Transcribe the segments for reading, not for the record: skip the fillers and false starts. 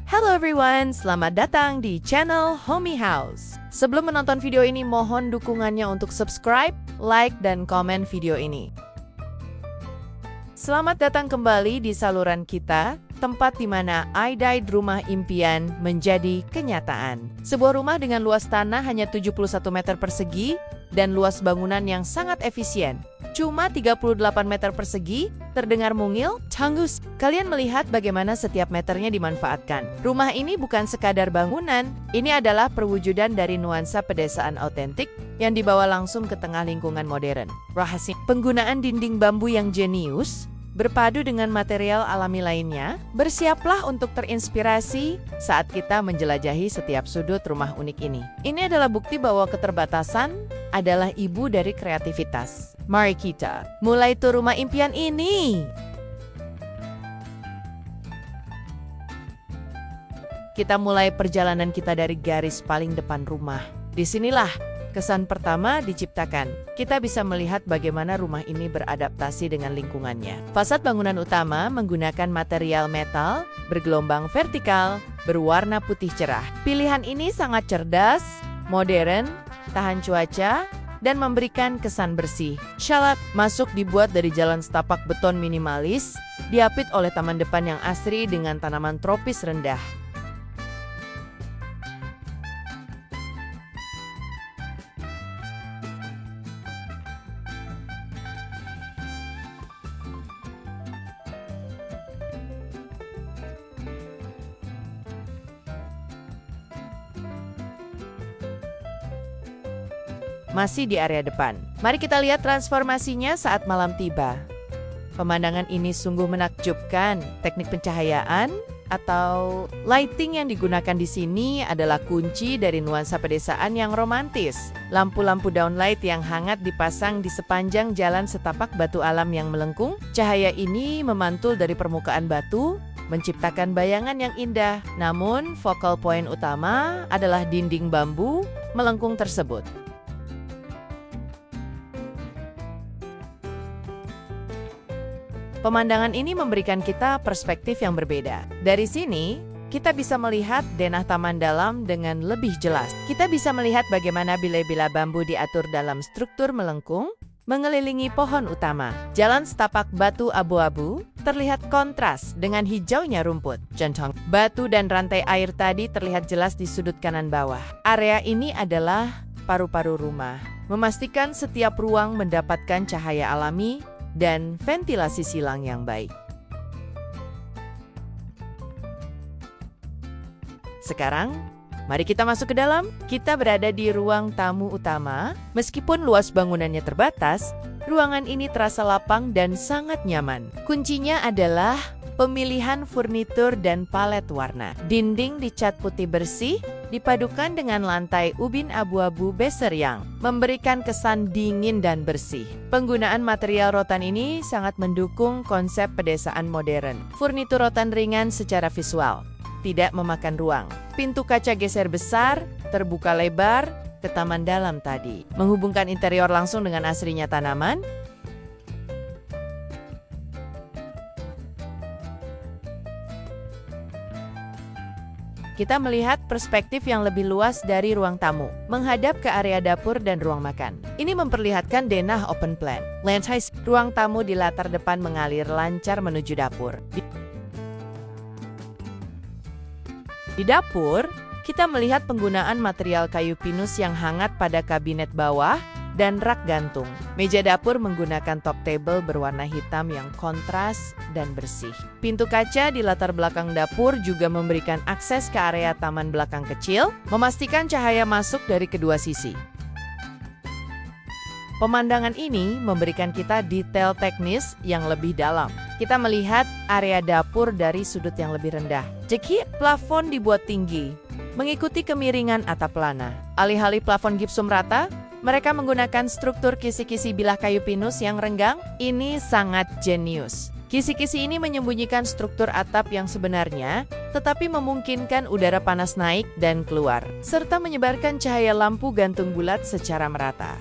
Hello everyone, selamat datang di channel Homey House. Sebelum menonton video ini, mohon dukungannya untuk subscribe, like, dan komen video ini. Selamat datang kembali di saluran kita, tempat di mana I-Died rumah impian menjadi kenyataan. Sebuah rumah dengan luas tanah hanya 71 meter persegi dan luas bangunan yang sangat efisien. Cuma 38 meter persegi, terdengar mungil, tanggus. Kalian melihat bagaimana setiap meternya dimanfaatkan. Rumah ini bukan sekadar bangunan, ini adalah perwujudan dari nuansa pedesaan autentik yang dibawa langsung ke tengah lingkungan modern. Rahasia penggunaan dinding bambu yang jenius, berpadu dengan material alami lainnya, bersiaplah untuk terinspirasi saat kita menjelajahi setiap sudut rumah unik ini. Ini adalah bukti bahwa keterbatasan adalah ibu dari kreativitas. Mari kita mulai tur rumah impian ini. Kita mulai perjalanan kita dari garis paling depan rumah. Disinilah kesan pertama diciptakan. Kita bisa melihat bagaimana rumah ini beradaptasi dengan lingkungannya. Fasad bangunan utama menggunakan material metal, bergelombang vertikal, berwarna putih cerah. Pilihan ini sangat cerdas, modern, tahan cuaca, dan memberikan kesan bersih. Syalat masuk dibuat dari jalan setapak beton minimalis, diapit oleh taman depan yang asri dengan tanaman tropis rendah. Masih di area depan. Mari kita lihat transformasinya saat malam tiba. Pemandangan ini sungguh menakjubkan. Teknik pencahayaan atau lighting yang digunakan di sini adalah kunci dari nuansa pedesaan yang romantis. Lampu-lampu downlight yang hangat dipasang di sepanjang jalan setapak batu alam yang melengkung. Cahaya ini memantul dari permukaan batu, menciptakan bayangan yang indah. Namun, focal point utama adalah dinding bambu melengkung tersebut. Pemandangan ini memberikan kita perspektif yang berbeda. Dari sini, kita bisa melihat denah taman dalam dengan lebih jelas. Kita bisa melihat bagaimana bila-bila bambu diatur dalam struktur melengkung, mengelilingi pohon utama. Jalan setapak batu abu-abu terlihat kontras dengan hijaunya rumput. Centong batu dan rantai air tadi terlihat jelas di sudut kanan bawah. Area ini adalah paru-paru rumah, memastikan setiap ruang mendapatkan cahaya alami dan ventilasi silang yang baik. Sekarang, mari kita masuk ke dalam. Kita berada di ruang tamu utama. Meskipun luas bangunannya terbatas, ruangan ini terasa lapang dan sangat nyaman. Kuncinya adalah pemilihan furnitur dan palet warna. Dinding dicat putih bersih, dipadukan dengan lantai ubin abu-abu beser yang memberikan kesan dingin dan bersih. Penggunaan material rotan ini sangat mendukung konsep pedesaan modern. Furnitur rotan ringan secara visual, tidak memakan ruang. Pintu kaca geser besar, terbuka lebar ke taman dalam tadi, menghubungkan interior langsung dengan asrinya tanaman. Kita melihat perspektif yang lebih luas dari ruang tamu, menghadap ke area dapur dan ruang makan. Ini memperlihatkan denah open plan. Lantai ruang tamu di latar depan mengalir lancar menuju dapur. Di dapur, kita melihat penggunaan material kayu pinus yang hangat pada kabinet bawah dan rak gantung. Meja dapur menggunakan top table berwarna hitam yang kontras dan bersih. Pintu kaca di latar belakang dapur juga memberikan akses ke area taman belakang kecil, memastikan cahaya masuk dari kedua sisi. Pemandangan ini memberikan kita detail teknis yang lebih dalam. Kita melihat area dapur dari sudut yang lebih rendah. Jeki, plafon dibuat tinggi, mengikuti kemiringan atap lana. Alih-alih plafon gipsum rata, mereka menggunakan struktur kisi-kisi bilah kayu pinus yang renggang. Ini sangat jenius. Kisi-kisi ini menyembunyikan struktur atap yang sebenarnya, tetapi memungkinkan udara panas naik dan keluar, serta menyebarkan cahaya lampu gantung bulat secara merata.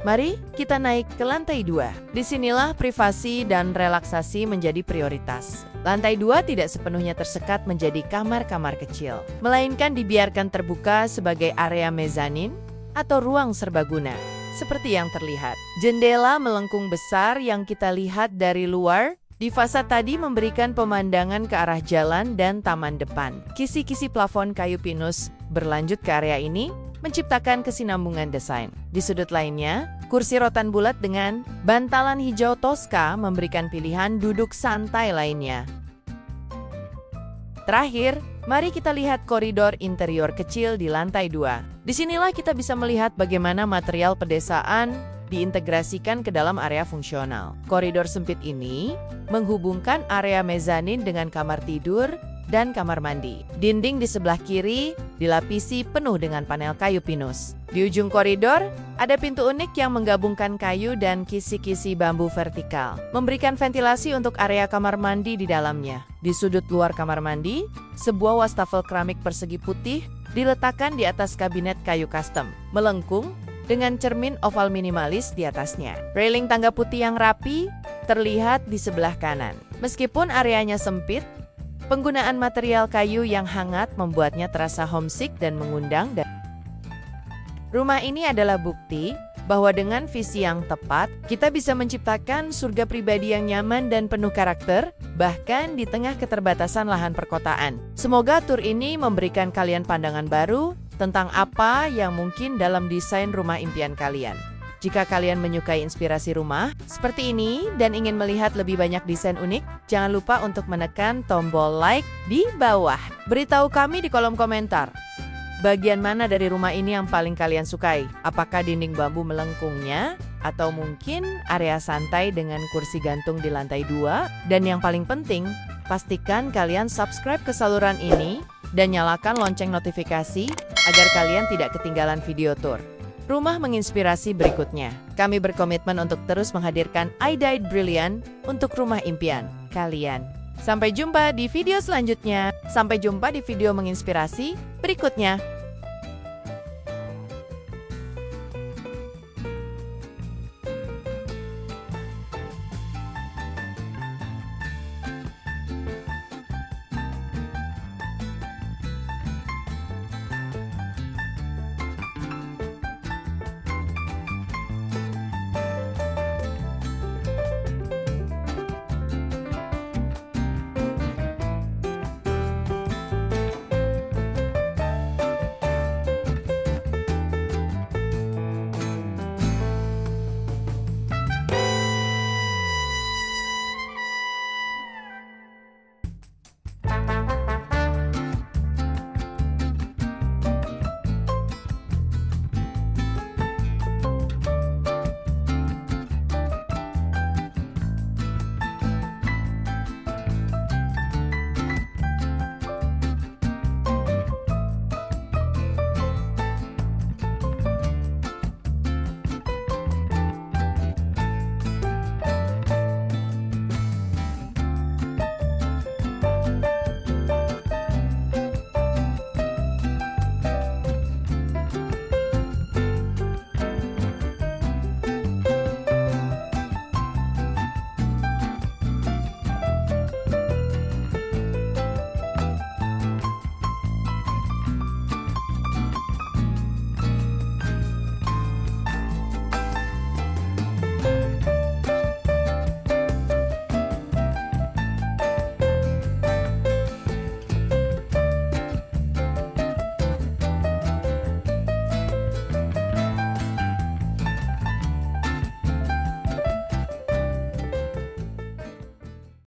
Mari kita naik ke lantai 2. Disinilah privasi dan relaksasi menjadi prioritas. Lantai 2 tidak sepenuhnya tersekat menjadi kamar-kamar kecil, melainkan dibiarkan terbuka sebagai area mezanin atau ruang serbaguna. Seperti yang terlihat, jendela melengkung besar yang kita lihat dari luar di fasad tadi memberikan pemandangan ke arah jalan dan taman depan. Kisi-kisi plafon kayu pinus berlanjut ke area ini, menciptakan kesinambungan desain. Di sudut lainnya, kursi rotan bulat dengan bantalan hijau Tosca memberikan pilihan duduk santai lainnya. Terakhir, mari kita lihat koridor interior kecil di lantai 2. Disinilah kita bisa melihat bagaimana material pedesaan diintegrasikan ke dalam area fungsional. Koridor sempit ini menghubungkan area mezanin dengan kamar tidur dan kamar mandi. Dinding di sebelah kiri dilapisi penuh dengan panel kayu pinus. Di ujung koridor, ada pintu unik yang menggabungkan kayu dan kisi-kisi bambu vertikal, memberikan ventilasi untuk area kamar mandi di dalamnya. Di sudut luar kamar mandi, sebuah wastafel keramik persegi putih diletakkan di atas kabinet kayu custom, melengkung dengan cermin oval minimalis di atasnya. Railing tangga putih yang rapi terlihat di sebelah kanan. Meskipun areanya sempit, penggunaan material kayu yang hangat membuatnya terasa homesick dan mengundang. Rumah ini adalah bukti bahwa dengan visi yang tepat, kita bisa menciptakan surga pribadi yang nyaman dan penuh karakter, bahkan di tengah keterbatasan lahan perkotaan. Semoga tur ini memberikan kalian pandangan baru tentang apa yang mungkin dalam desain rumah impian kalian. Jika kalian menyukai inspirasi rumah seperti ini dan ingin melihat lebih banyak desain unik, jangan lupa untuk menekan tombol like di bawah. Beritahu kami di kolom komentar, bagian mana dari rumah ini yang paling kalian sukai? Apakah dinding bambu melengkungnya? Atau mungkin area santai dengan kursi gantung di lantai 2? Dan yang paling penting, pastikan kalian subscribe ke saluran ini dan nyalakan lonceng notifikasi agar kalian tidak ketinggalan video tour rumah menginspirasi berikutnya. Kami berkomitmen untuk terus menghadirkan iDied Brilliant untuk rumah impian kalian. Sampai jumpa di video selanjutnya. Sampai jumpa di video menginspirasi berikutnya.